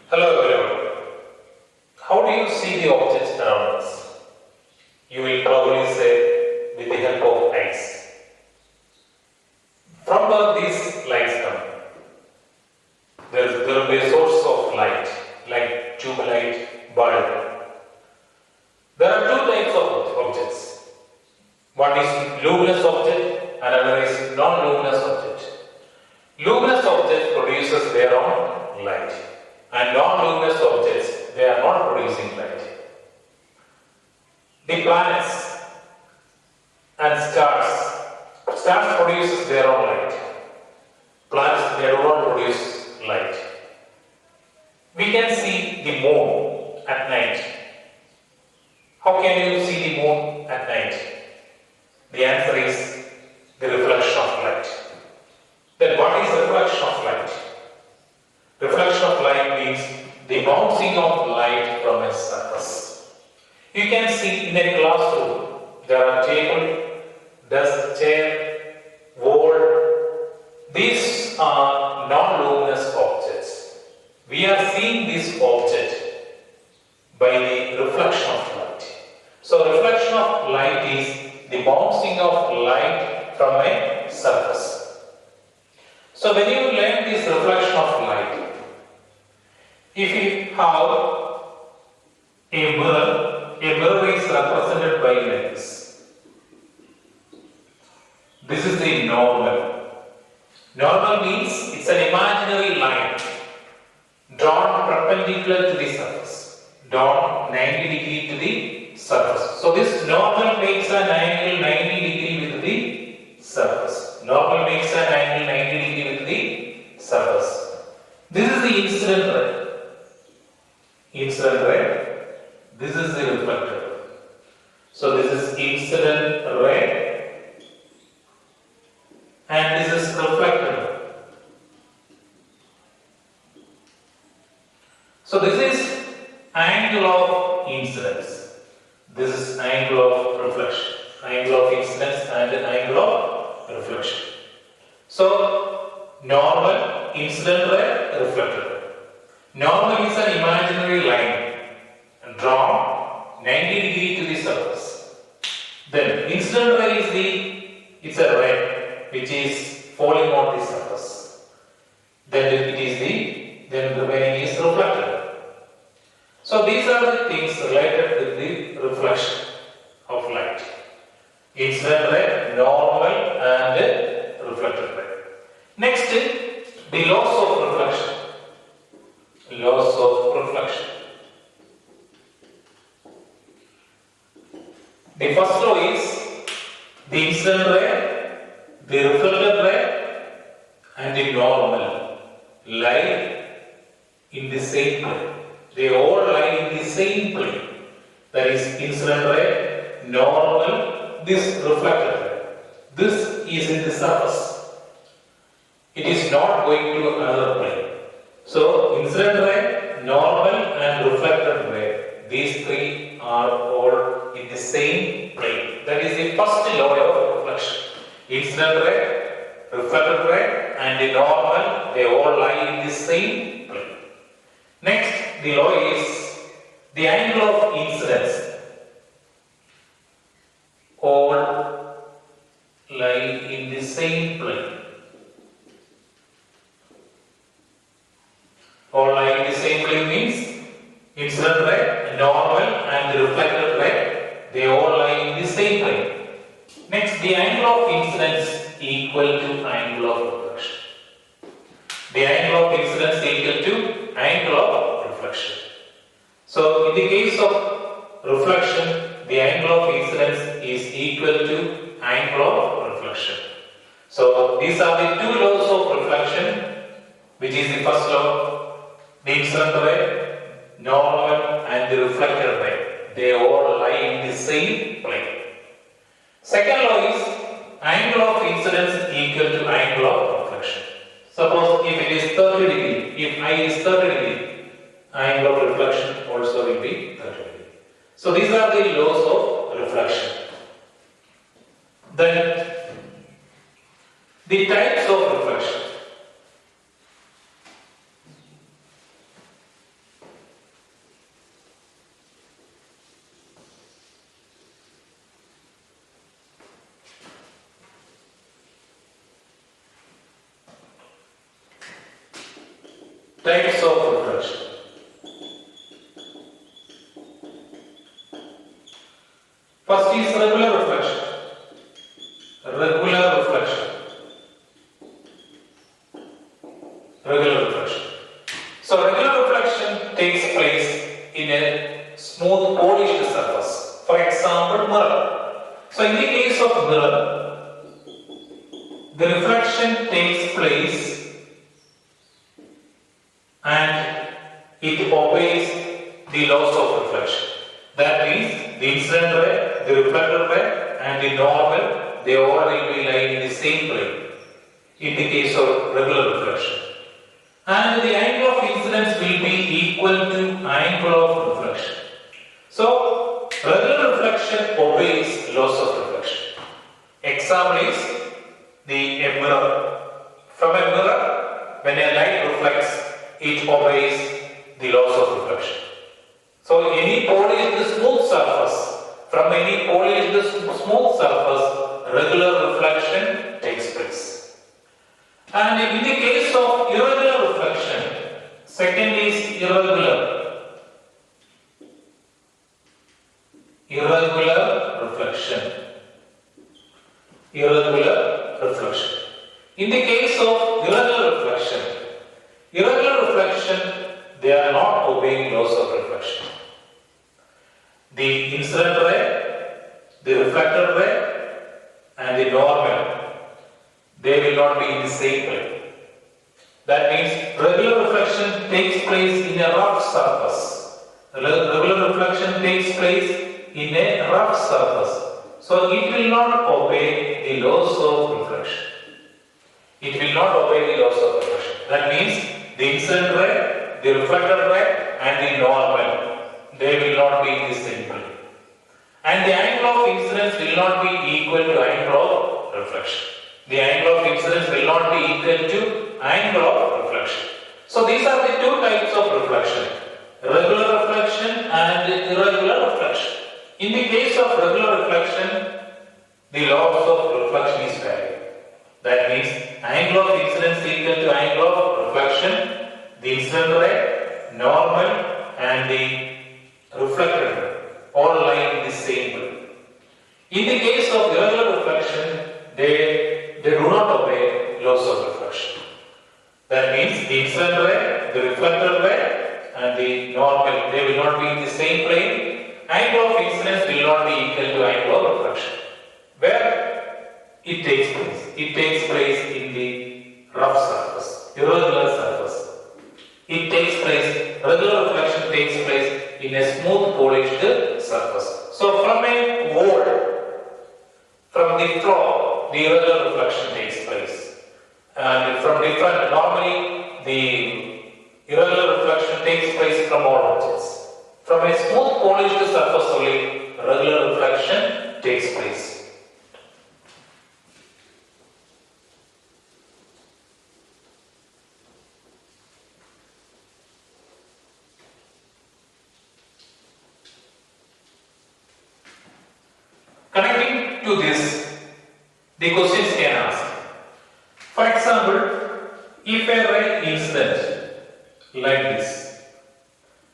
Hello everyone. How do you see the objects around us? You will probably say with the help of eyes. From where these lights come? There will be a source of light, like tube light, bulb. There are two types of objects. One is luminous object, another is non-luminous object. Luminous object produces their own light, and non-luminous objects, they are not producing light. The planets and stars produces their own light. Planets, they do not produce light. We can see the moon at night. How can you see the moon at night? The answer is the reflection of light. Then what is reflection of light? Reflection of light means the bouncing of light from a surface. You can see in a classroom, there are table, desk, chair, wall. These are non-luminous objects. We are seeing this object by the reflection of light. So reflection of light is the bouncing of light from a surface. So when you learn this reflection of light, if you have a mirror is represented by lens. This is the normal. Normal means it's an imaginary line drawn perpendicular to the surface, drawn 90 degree to the surface. So this normal makes an angle 90 degree with the surface. Normal makes an angle 90 degree with the surface. This is the incident ray. Incident ray. This is the reflector. So this is incident ray and this is reflector. So this is angle of incidence. This is angle of reflection. Angle of incidence and angle of reflection. So normal, incident ray, reflector ray. Normal is an imaginary line drawn 90 degree to the surface. Then incident ray is it's a ray which is falling on the surface. Then then remaining is reflector. So these are the things related with the reflection of light. Incident ray, normal and reflector ray. Next, the laws of reflection. Laws of reflection. The first law is the incident ray, the reflected ray, and the normal lie in the same plane. They all lie in the same plane. That is incident ray, normal, this reflected ray. This is in the surface. It is not going to another plane. So incident ray, normal and reflected ray, these three are all in the same plane. That is the first law of reflection. Incident ray, reflected ray and the normal, they all lie in the same plane. Next, the law is the angle of incidence. All lie in the same plane. All lie in the same plane means incident ray, normal and the reflected ray, they all lie in the same plane. Next, the angle of incidence equal to angle of reflection. The angle of incidence equal to angle of reflection. So in the case of reflection, the angle of incidence is equal to angle of reflection. So these are the two laws of reflection, which is the first law. The incident ray, normal and the reflected ray, they all lie in the same plane. Second law is angle of incidence equal to angle of reflection. Suppose if it is 30 degree, if I is 30 degree, angle of reflection also will be 30 degree. So these are the laws of reflection. Then the types of reflection. Types of reflection. First is regular reflection. Regular reflection. Regular reflection. So regular reflection takes place in a smooth polished surface. For example, mirror. So in the case of mirror, the reflection takes place and it obeys the laws of reflection. That means the incident ray, the reflected ray and the normal, they all will be lying in the same plane in the case of regular reflection. And the angle of incidence will be equal to angle of reflection. So, regular reflection obeys laws of reflection. Example is a mirror. From a mirror, when a light reflects, it obeys the laws of reflection. So, any polished smooth surface, from any polished smooth surface, regular reflection takes place. And in the case of irregular reflection, second is irregular. Irregular reflection. Irregular reflection. In the case of irregular reflection, they are not obeying laws of reflection. The incident ray, the reflected ray, and the normal, they will not be in the same plane. That means regular reflection takes place in a rough surface. Regular reflection takes place in a rough surface. So it will not obey the laws of reflection. It will not obey the laws of reflection. That means the incident ray, the reflected ray and the normal, they will not be in the same plane. And the angle of incidence will not be equal to angle of reflection. The angle of incidence will not be equal to angle of reflection. So these are the two types of reflection. Regular reflection and irregular reflection. In the case of regular reflection, the laws of reflection is valid. That means angle of incidence equal to angle of reflection, the incident ray, normal and the reflected ray all lie in the same plane. In the case of irregular reflection, they do not obey laws of reflection. That means the incident ray, the reflected ray and the normal, they will not be in the same plane. Angle of incidence will not be equal to angle of reflection. Where it takes place? It takes place in the rough surface, irregular surface. It takes place, regular reflection takes place in a smooth polished surface. So from a wall, from the floor, the irregular reflection takes place. And from different, normally the irregular reflection takes place from all objects. From a smooth polished surface only, regular reflection takes place. Connecting to this, the questions can ask. For example, if a ray incident like this,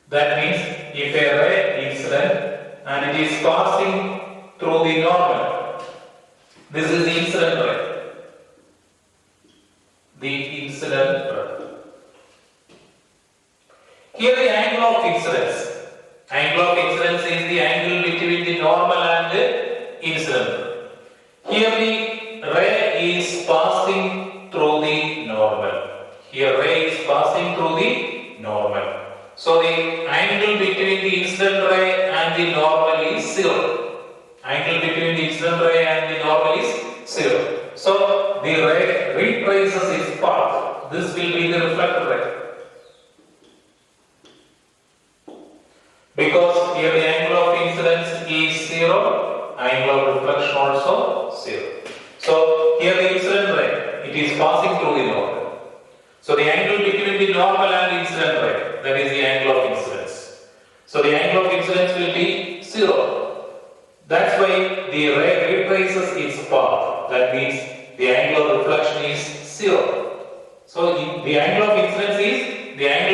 that means if a ray incident and it is passing through the normal, this is the incident ray. The incident ray. Here the angle of incidence. Angle of incidence is the angle between the normal and the incident. Here the ray is passing through the normal. Here ray is passing through the normal. So the angle between the incident ray and the normal is 0. Angle between the incident ray and the normal is 0. So the ray retraces its path. This will be the reflected ray. Because here the angle of incidence is 0, angle of reflection also 0. So here the incident ray, it is passing through the normal. So the angle between the normal and incident ray, that is the angle of incidence. So the angle of incidence will be 0. That's why the ray retraces its path. That means the angle of reflection is 0. So the angle of incidence is the angle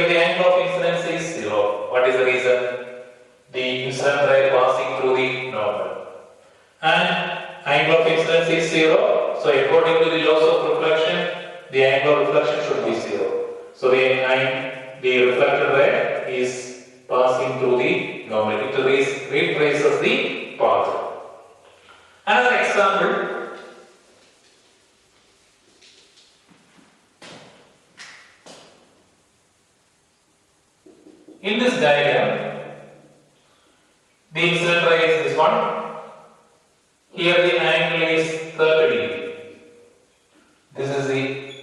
here the angle of incidence is 0. What is the reason? The incident ray passing through the normal. And angle of incidence is 0. So according to the laws of reflection, the angle of reflection should be 0. So the reflected ray is passing through the normal. It retraces the path. Another example. In this diagram, the incident ray is this one. Here the angle is 30 degree. This is the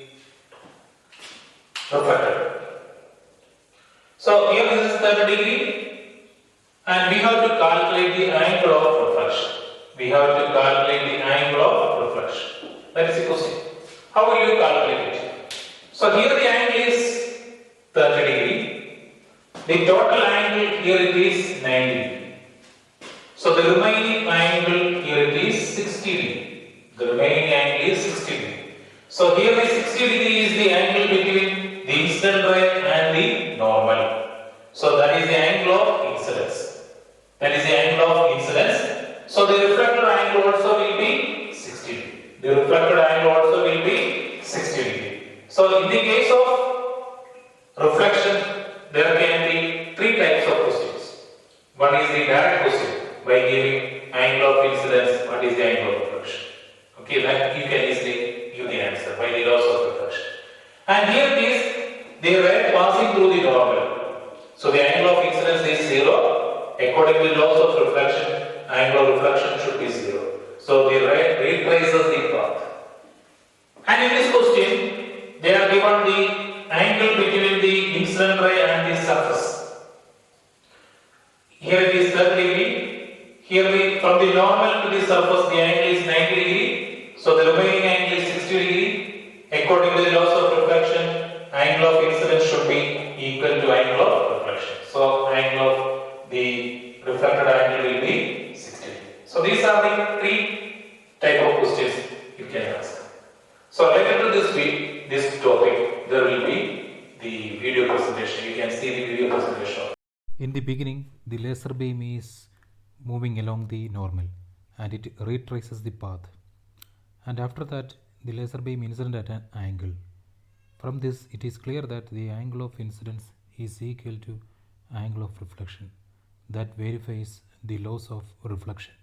reflected. So here this is 30 degree and we have to calculate the angle of reflection. We have to calculate the angle of reflection. That is the question. How will you calculate it? So here the angle is 30 degree. The total angle here it is 90 degree. So the remaining angle here it is 60 degree. The remaining angle is 60 degree. So here the 60 degree is the angle between the incident ray and the normal. So that is the angle of incidence. That is the angle of incidence. So the reflected angle also will be 60 degree. The reflected angle also will be 60 degree. So in the case of reflection, there can be three types of questions. One is the direct question by giving angle of incidence, what is the angle of reflection. Okay, that you can easily give the answer by the laws of reflection. And here it is the ray passing through the normal. So the angle of incidence is 0. According to the laws of reflection, angle of reflection should be 0. So the ray retraces the path. And in this question, they are given the angle between the incident ray and the surface. Here it is 30 degree. Here from the normal to the surface, the angle is 90 degree. So the remaining angle is 60 degree. According to the laws of reflection, angle of incidence should be equal to angle of reflection. So angle of the reflected angle will be 60 degree. So these are the three type of questions you can ask. So related to this topic, there will be the video presentation. You can see the video presentation. In the beginning, the laser beam is moving along the normal and it retraces the path. And after that, the laser beam incident at an angle. From this, it is clear that the angle of incidence is equal to angle of reflection. That verifies the laws of reflection.